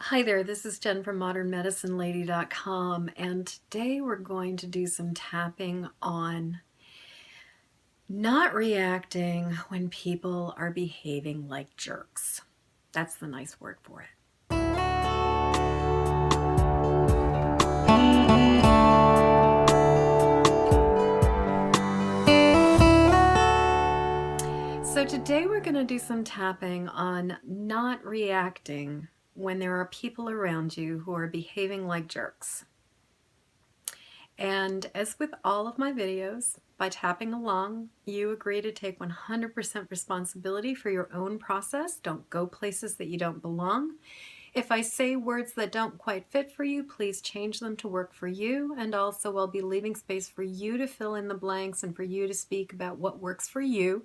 Hi there, this is Jen from modernmedicinelady.com, and today we're going to do some tapping on not reacting when people are behaving like jerks. That's the nice word for it. So today we're going to do some tapping on not reacting when there are people around you who are behaving like jerks. And as with all of my videos, by tapping along, you agree to take 100% responsibility for your own process. Don't go places that you don't belong. If I say words that don't quite fit for you, please change them to work for you. And also I'll be leaving space for you to fill in the blanks and for you to speak about what works for you.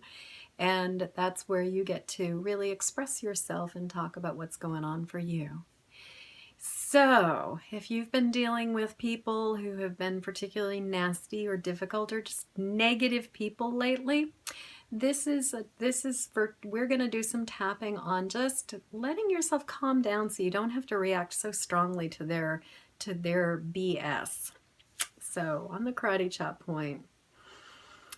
And that's where you get to really express yourself and talk about what's going on for you. So, if you've been dealing with people who have been particularly nasty or difficult or just negative people lately, this is for, we're going to do some tapping on just letting yourself calm down so you don't have to react so strongly to their BS. So, on the karate chop point.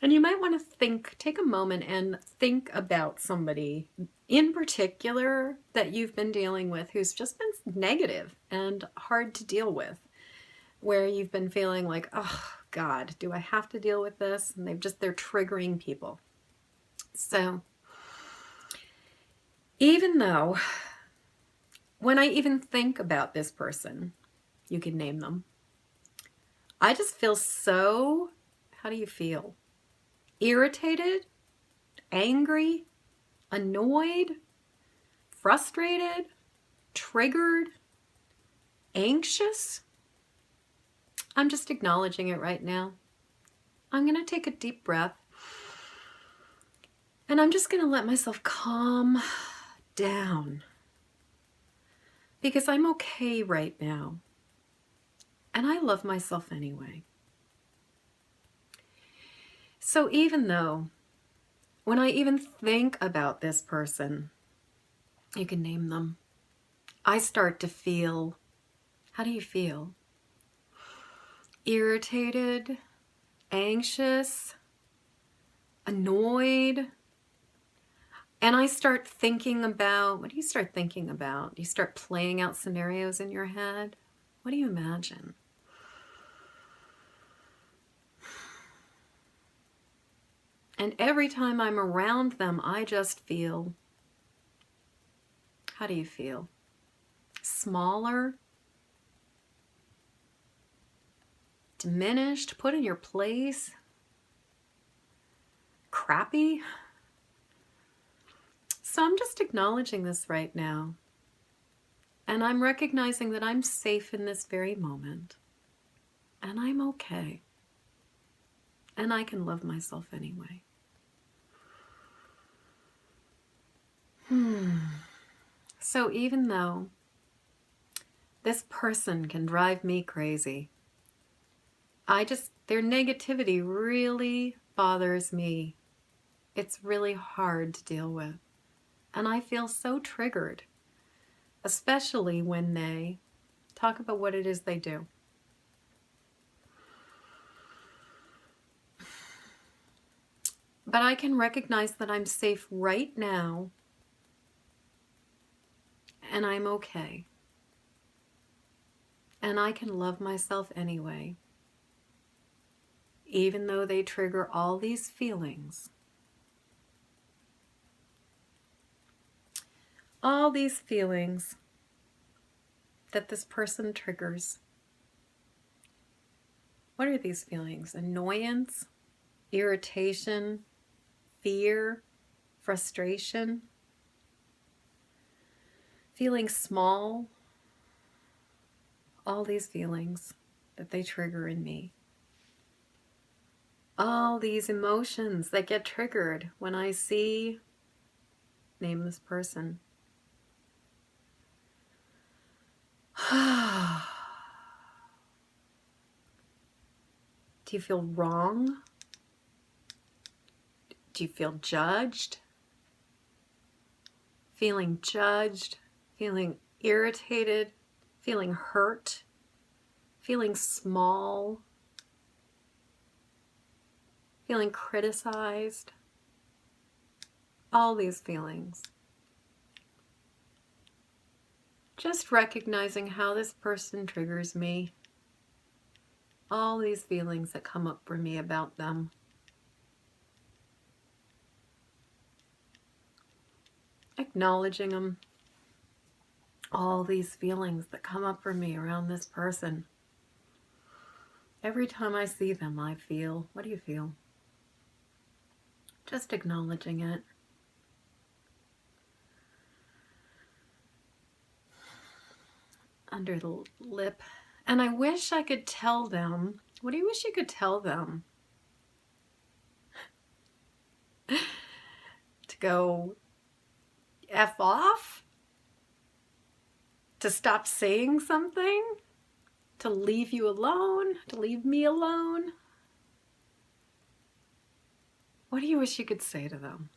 And you might want to take a moment and think about somebody in particular that you've been dealing with who's just been negative and hard to deal with, where you've been feeling like, oh God, do I have to deal with this? And they're triggering people. So even though when I even think about this person, you can name them, I just feel so, how do you feel? Irritated, angry, annoyed, frustrated, triggered, anxious. I'm just acknowledging it right now. I'm going to take a deep breath and I'm just going to let myself calm down because I'm okay right now and I love myself anyway. So even though when I even think about this person, you can name them, I start to feel, how do you feel? Irritated, anxious, annoyed. And I start thinking about, what do you start thinking about? You start playing out scenarios in your head. What do you imagine? And every time I'm around them, I just feel, how do you feel? Smaller, diminished, put in your place, crappy. So I'm just acknowledging this right now. And I'm recognizing that I'm safe in this very moment. And I'm okay. And I can love myself anyway. So even though this person can drive me crazy, their negativity really bothers me. It's really hard to deal with. And I feel so triggered, especially when they talk about what it is they do. But I can recognize that I'm safe right now and I'm okay. And I can love myself anyway, even though they trigger all these feelings. All these feelings that this person triggers. What are these feelings? Annoyance, irritation, fear, frustration, feeling small, all these feelings that they trigger in me. All these emotions that get triggered when I see, name this person. Do you feel wrong? Do you feel judged? Feeling judged, feeling irritated, feeling hurt, feeling small, feeling criticized, all these feelings. Just recognizing how this person triggers me, all these feelings that come up for me about them. Acknowledging them, all these feelings that come up for me around this person. Every time I see them, I feel, what do you feel? Just acknowledging it. Under the lip. And I wish I could tell them, what do you wish you could tell them? To go F off? To stop saying something? To leave you alone? To leave me alone? What do you wish you could say to them?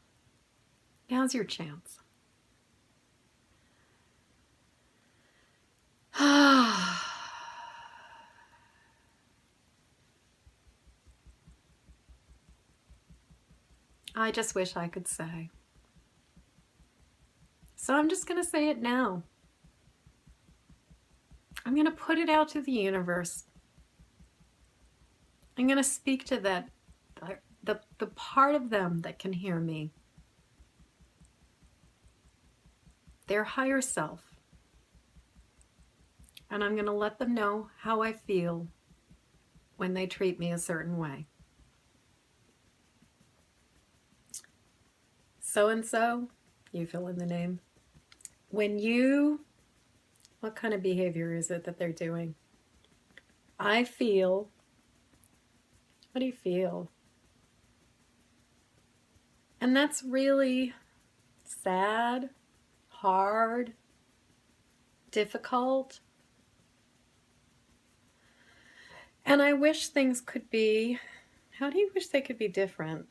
Now's your chance. I just wish I could say. So I'm just going to say it now. I'm going to put it out to the universe. I'm going to speak to that, the part of them that can hear me. Their higher self. And I'm going to let them know how I feel when they treat me a certain way. So-and-so, you fill in the name. When you, what kind of behavior is it that they're doing? I feel, what do you feel? And that's really sad, hard, difficult. And I wish things could be, how do you wish they could be different?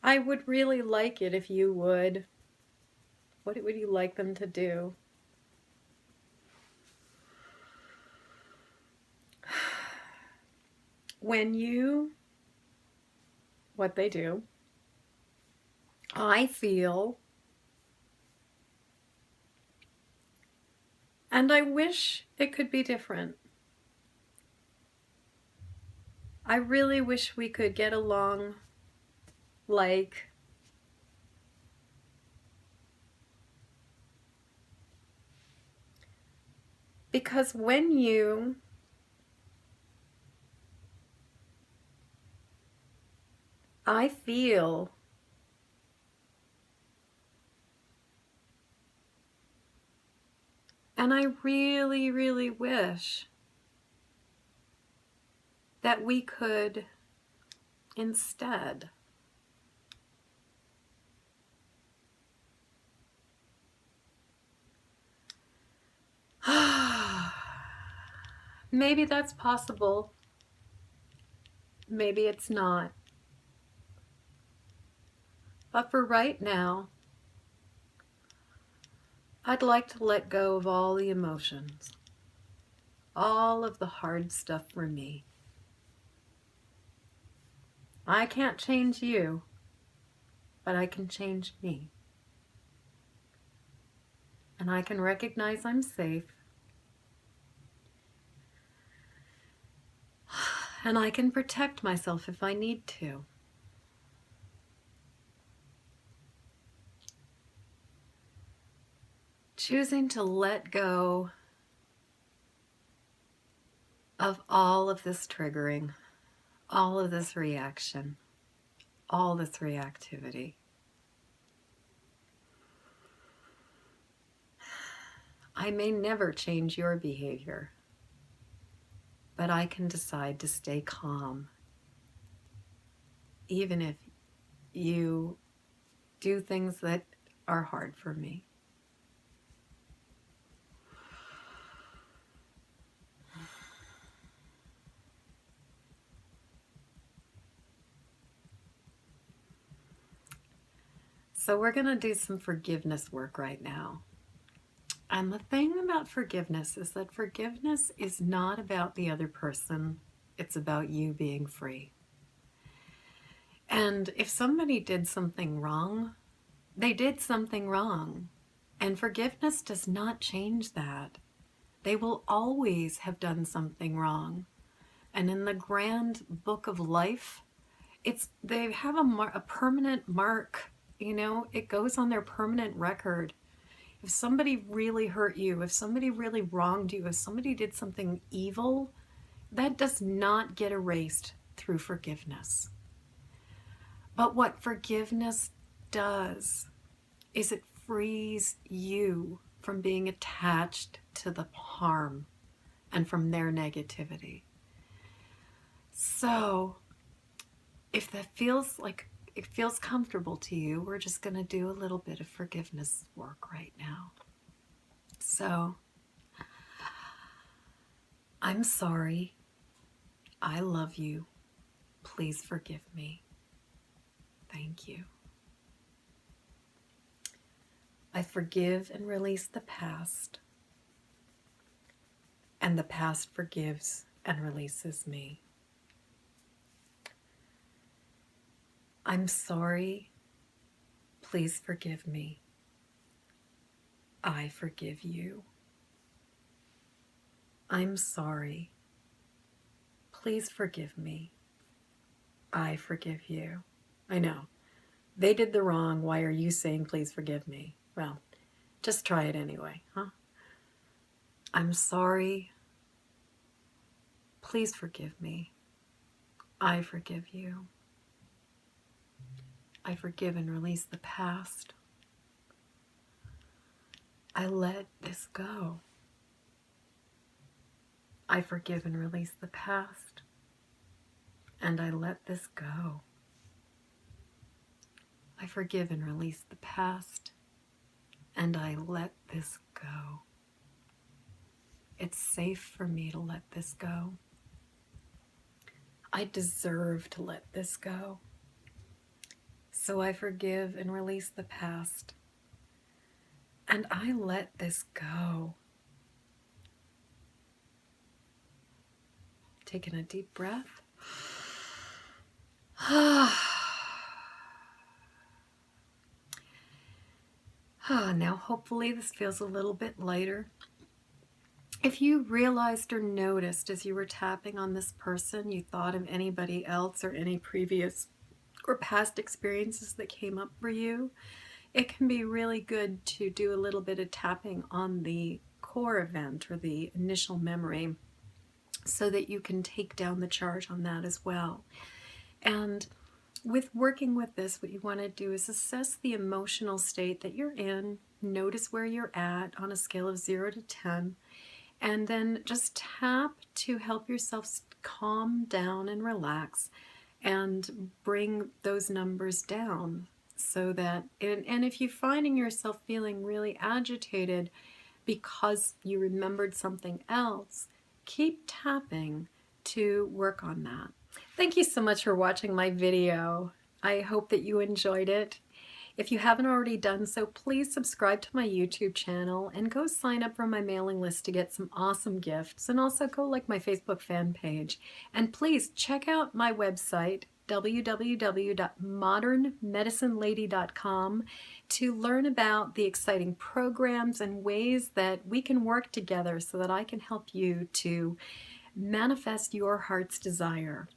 I would really like it if you would. What would you like them to do? When you, what they do, I feel, and I wish it could be different. I really wish we could get along like because when you I feel and I really, really wish that we could instead maybe that's possible. Maybe it's not. But for right now, I'd like to let go of all the emotions, all of the hard stuff for me. I can't change you, but I can change me. And I can recognize I'm safe. And I can protect myself if I need to. Choosing to let go of all of this triggering, all of this reaction, all this reactivity. I may never change your behavior, but I can decide to stay calm, even if you do things that are hard for me. So we're going to do some forgiveness work right now. And the thing about forgiveness is that forgiveness is not about the other person. It's about you being free. And if somebody did something wrong, they did something wrong. And forgiveness does not change that. They will always have done something wrong. And in the grand book of life, they have a permanent mark. You know, it goes on their permanent record. If somebody really hurt you, if somebody really wronged you, if somebody did something evil, that does not get erased through forgiveness. But what forgiveness does is it frees you from being attached to the harm and from their negativity. So if that feels like it feels comfortable to you, we're just going to do a little bit of forgiveness work right now. So, I'm sorry. I love you. Please forgive me. Thank you. I forgive and release the past, and the past forgives and releases me. I'm sorry. Please forgive me. I forgive you. I'm sorry. Please forgive me. I forgive you. I know. They did the wrong. Why are you saying please forgive me? Well, just try it anyway, huh? I'm sorry. Please forgive me. I forgive you. I forgive and release the past. I let this go. I forgive and release the past. And I let this go. I forgive and release the past. And I let this go. It's safe for me to let this go. I deserve to let this go. So I forgive and release the past. And I let this go. Taking a deep breath. Now hopefully this feels a little bit lighter. If you realized or noticed as you were tapping on this person, you thought of anybody else or any previous or past experiences that came up for you, it can be really good to do a little bit of tapping on the core event or the initial memory so that you can take down the charge on that as well. And with working with this, what you want to do is assess the emotional state that you're in, notice where you're at on a scale of 0 to 10, and then just tap to help yourself calm down and relax and bring those numbers down so that, and if you're finding yourself feeling really agitated because you remembered something else, keep tapping to work on that. Thank you so much for watching my video. I hope that you enjoyed it. If you haven't already done so, please subscribe to my YouTube channel and go sign up for my mailing list to get some awesome gifts, and also go like my Facebook fan page. And please check out my website, www.modernmedicinelady.com, to learn about the exciting programs and ways that we can work together so that I can help you to manifest your heart's desire.